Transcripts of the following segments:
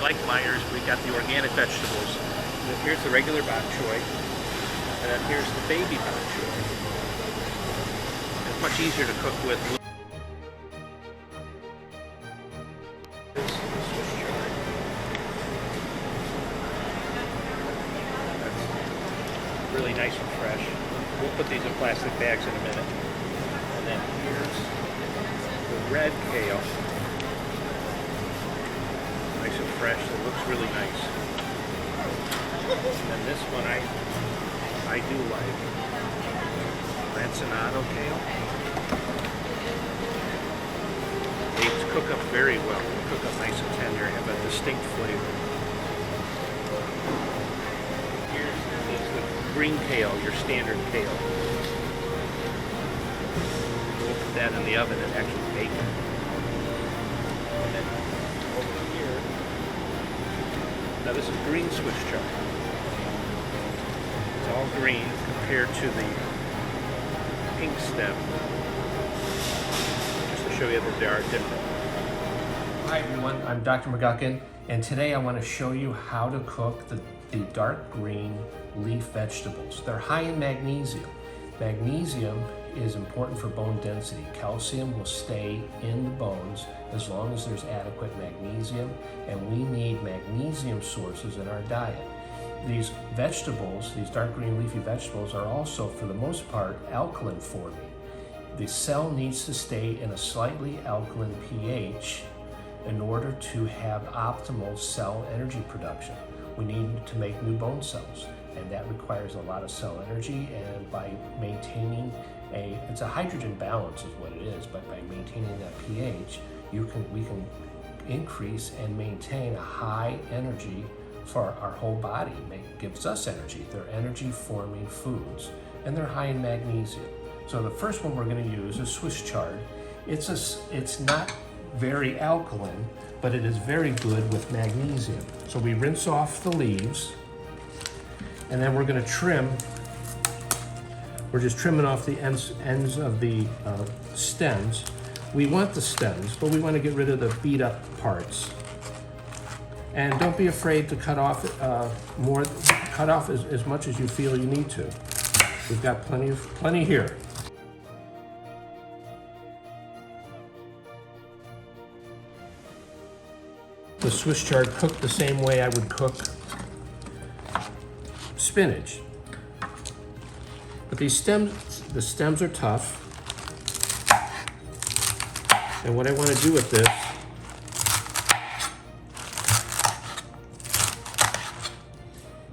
like Meijer's, we got the organic vegetables. And here's the regular bok choy, and then here's the baby bok choy. It's much easier to cook with. That's really nice and fresh. We'll put these in plastic bags in a minute. And then here's the red kale. Nice and fresh. It looks really nice. And then this one I do like. Lancinado kale. They cook up very well. They cook up nice and tender. Have a distinct flavor. Here's the green kale, your standard kale. We'll put that in the oven and actually bake it. And then over here, now this is green Swiss chard. It's all green compared to the pink stem. Just to show you that they are different. Hi everyone, I'm Dr. McGuckin, and today I want to show you how to cook the dark green leaf vegetables. They're high in magnesium. Magnesium is important for bone density. Calcium will stay in the bones as long as there's adequate magnesium, and we need magnesium sources in our diet. These vegetables, these dark green leafy vegetables, are also, for the most part, alkaline forming. The cell needs to stay in a slightly alkaline pH in order to have optimal cell energy production. We need to make new bone cells, and that requires a lot of cell energy, and by maintaining it's a hydrogen balance is what it is, but by maintaining that pH, we can increase and maintain a high energy for our whole body. It gives us energy. They're energy forming foods, and they're high in magnesium. So the first one we're going to use is Swiss chard. It's not very alkaline, but it is very good with magnesium. So we rinse off the leaves, and then we're going to trim. We're just trimming off the ends of the stems. We want the stems, but we want to get rid of the beat up parts. And don't be afraid to cut off as much as you feel you need to. We've got plenty here. The Swiss chard cooked the same way I would cook spinach. But the stems are tough. And what I want to do with this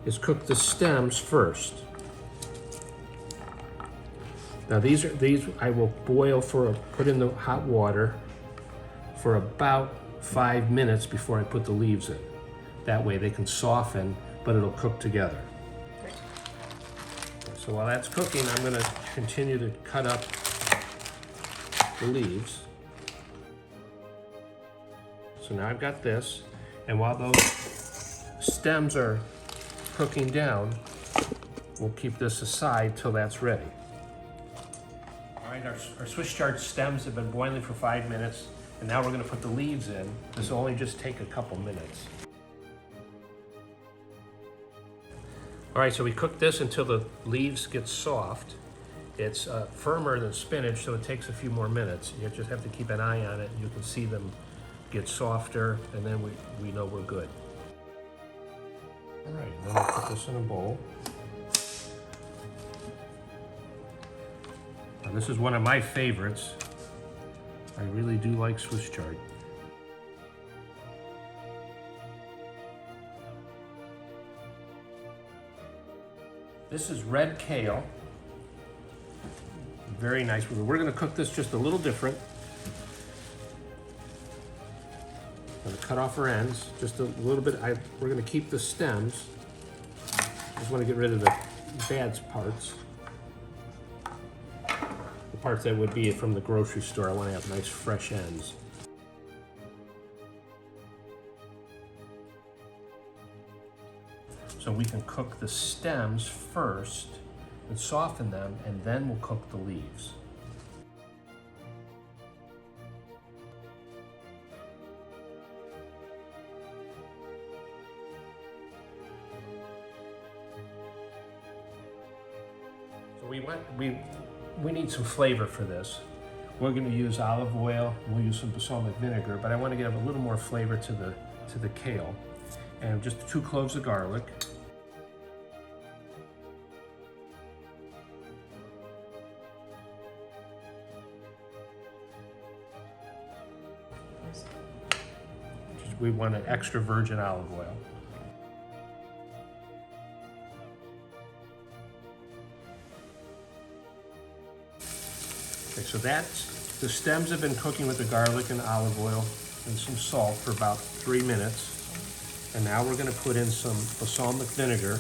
is cook the stems first. Now these I will boil put in the hot water for about 5 minutes before I put the leaves in. That way they can soften, but it'll cook together. So while that's cooking, I'm going to continue to cut up the leaves. So now I've got this, and while those stems are cooking down, we'll keep this aside till that's ready. All right, our Swiss chard stems have been boiling for 5 minutes, and now we're going to put the leaves in. This will only just take a couple minutes. All right, so we cook this until the leaves get soft. It's firmer than spinach, so it takes a few more minutes. You just have to keep an eye on it. You can see them get softer, and then we know we're good. All right, then we'll put this in a bowl. Now, this is one of my favorites. I really do like Swiss chard. This is red kale. Very nice. We're going to cook this just a little different. I'm going to cut off our ends just a little bit. We're going to keep the stems. Just want to get rid of the bad parts. The parts that would be from the grocery store. I want to have nice fresh ends. So we can cook the stems first and soften them, and then we'll cook the leaves. we need some flavor for this. We're going to use olive oil. We'll use some balsamic vinegar, but I want to give a little more flavor to the kale. And just 2 cloves of garlic. We want an extra virgin olive oil. Okay, so the stems have been cooking with the garlic and olive oil and some salt for about 3 minutes. And now we're going to put in some balsamic vinegar.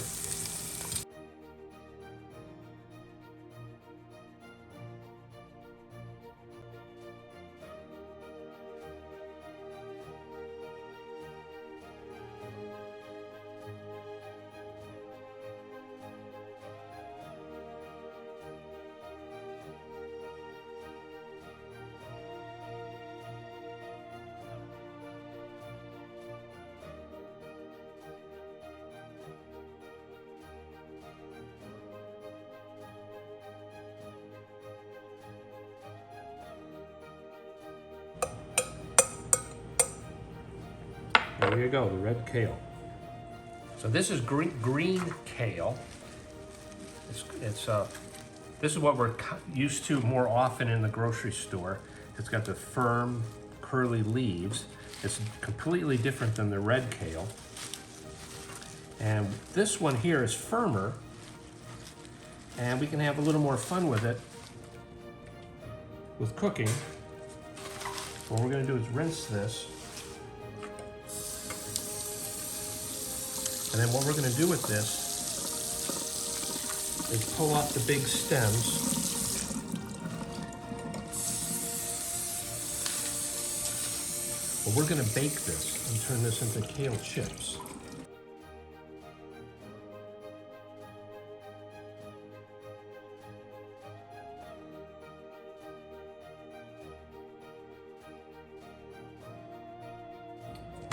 There you go, the red kale. So this is green kale. This is what we're used to more often in the grocery store. It's got the firm, curly leaves. It's completely different than the red kale. And this one here is firmer, and we can have a little more fun with it with cooking. What we're going to do is rinse this. And then what we're going to do with this is pull off the big stems. Well, we're going to bake this and turn this into kale chips.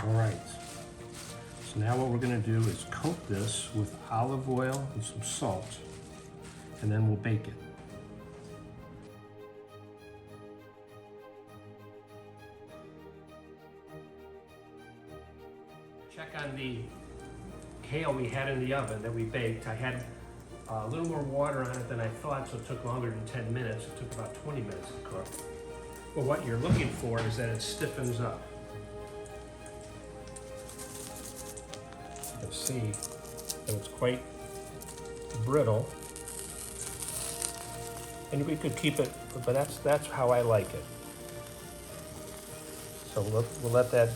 All right. So now what we're going to do is coat this with olive oil and some salt, and then we'll bake it. Check on the kale we had in the oven that we baked. I had a little more water on it than I thought, so it took longer than 10 minutes. It took about 20 minutes to cook. But what you're looking for is that it stiffens up. You'll see that it's quite brittle, and we could keep it, but that's how I like it. So we'll let that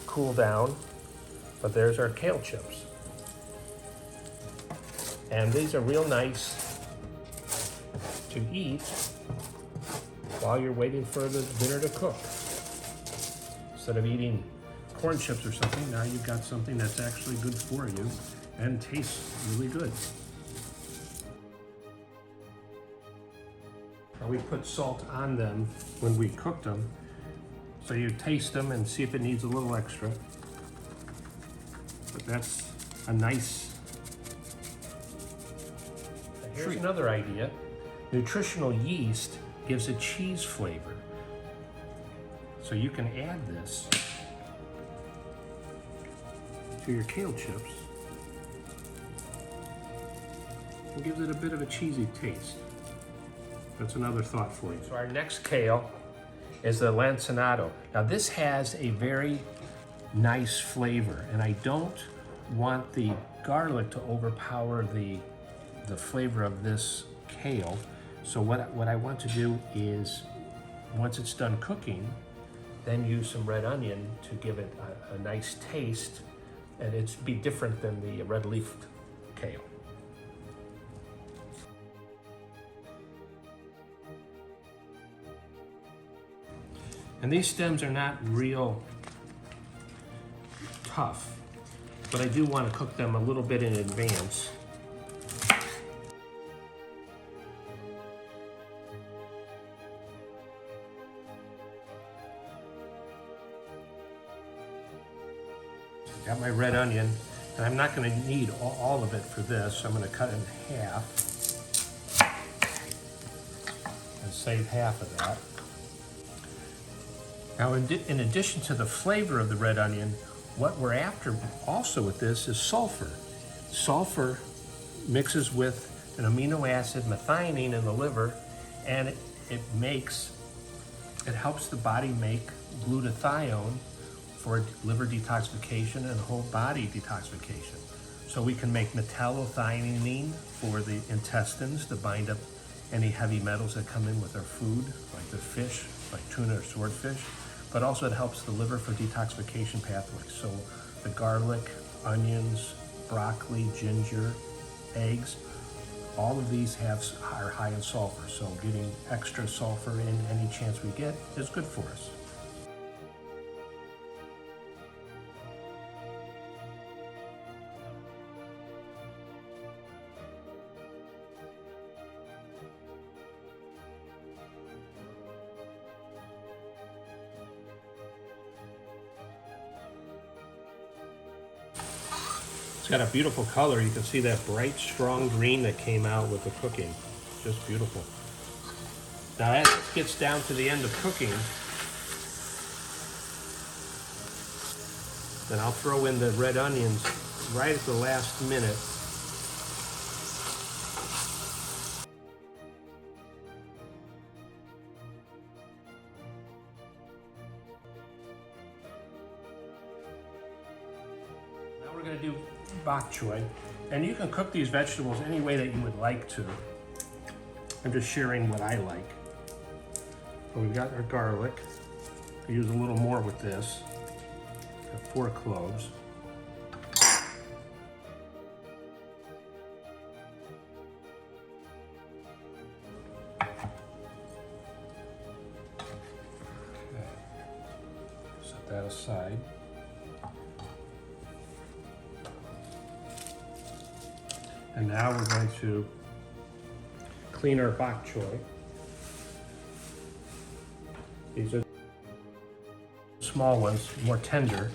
cool down. But there's our kale chips, and these are real nice to eat while you're waiting for the dinner to cook. Instead of eating corn chips or something, now you've got something that's actually good for you and tastes really good. Now we put salt on them when we cooked them, so you taste them and see if it needs a little extra. But that's a nice treat. Here's another idea. Nutritional yeast gives a cheese flavor. So you can add this to your kale chips. It gives it a bit of a cheesy taste. That's another thought for you. So our next kale is the lanceolato. Now this has a very nice flavor, and I don't want the garlic to overpower the flavor of this kale. So what I want to do is, once it's done cooking, then use some red onion to give it a nice taste, and it's be different than the red leaf kale. And these stems are not real tough, but I do want to cook them a little bit in advance. Got my red onion, and I'm not going to need all of it for this, so I'm going to cut it in half. and save half of that. Now, in addition to the flavor of the red onion, what we're after also with this is sulfur. Sulfur mixes with an amino acid, methionine, in the liver, and it helps the body make glutathione for liver detoxification and whole body detoxification. So we can make metallothioneine for the intestines to bind up any heavy metals that come in with our food, like the fish, like tuna or swordfish, but also it helps the liver for detoxification pathways. So the garlic, onions, broccoli, ginger, eggs, all of these are high in sulfur. So getting extra sulfur in any chance we get is good for us. It's got a beautiful color. You can see that bright, strong green that came out with the cooking. Just beautiful. Now as it gets down to the end of cooking, then I'll throw in the red onions right at the last minute. Now we're going to do bok choy, and you can cook these vegetables any way that you would like to. I'm just sharing what I like. So we've got our garlic. I use a little more with this. Got 4 cloves. Okay. Set that aside. And now we're going to clean our bok choy. These are small ones, more tender.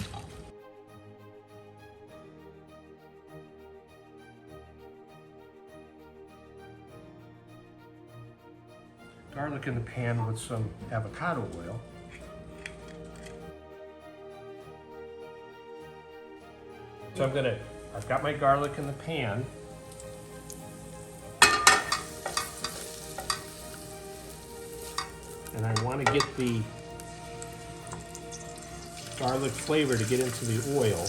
Garlic in the pan with some avocado oil. So I've got my garlic in the pan. And I want to get the garlic flavor to get into the oil.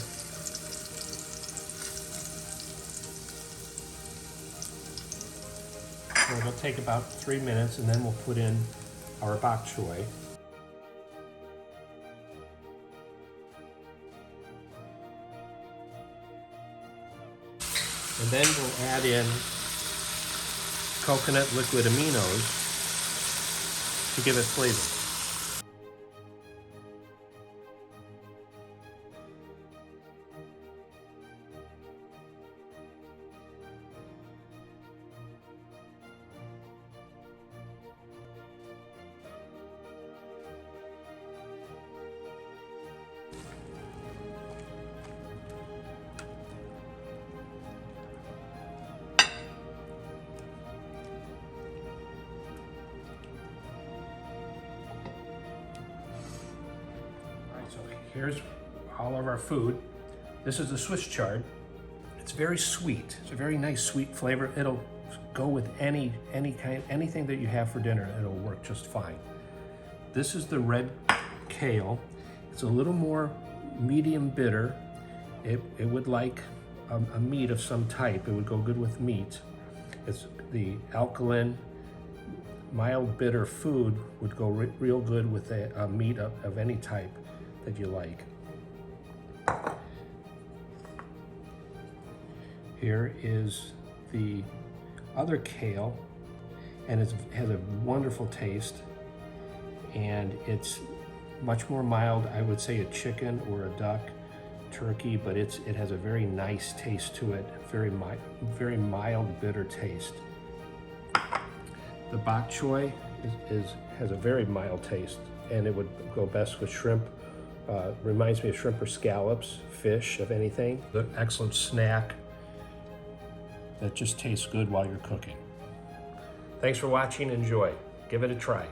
So it'll take about 3 minutes, and then we'll put in our bok choy. And then we'll add in coconut liquid aminos to give it flavor. So here's all of our food. This is the Swiss chard. It's very sweet. It's a very nice sweet flavor. It'll go with anything that you have for dinner. It'll work just fine. This is the red kale. It's a little more medium bitter. It would like a meat of some type. It would go good with meat. It's the alkaline, mild bitter food would go real good with a meat of any type that you like. Here is the other kale, and it has a wonderful taste, and it's much more mild. I would say a chicken or a duck, turkey, but it has a very nice taste to it, very mild bitter taste. The bok choy has a very mild taste, and it would go best with shrimp. Reminds me of shrimp or scallops, fish, of anything. An excellent snack that just tastes good while you're cooking. Thanks for watching. Enjoy. Give it a try.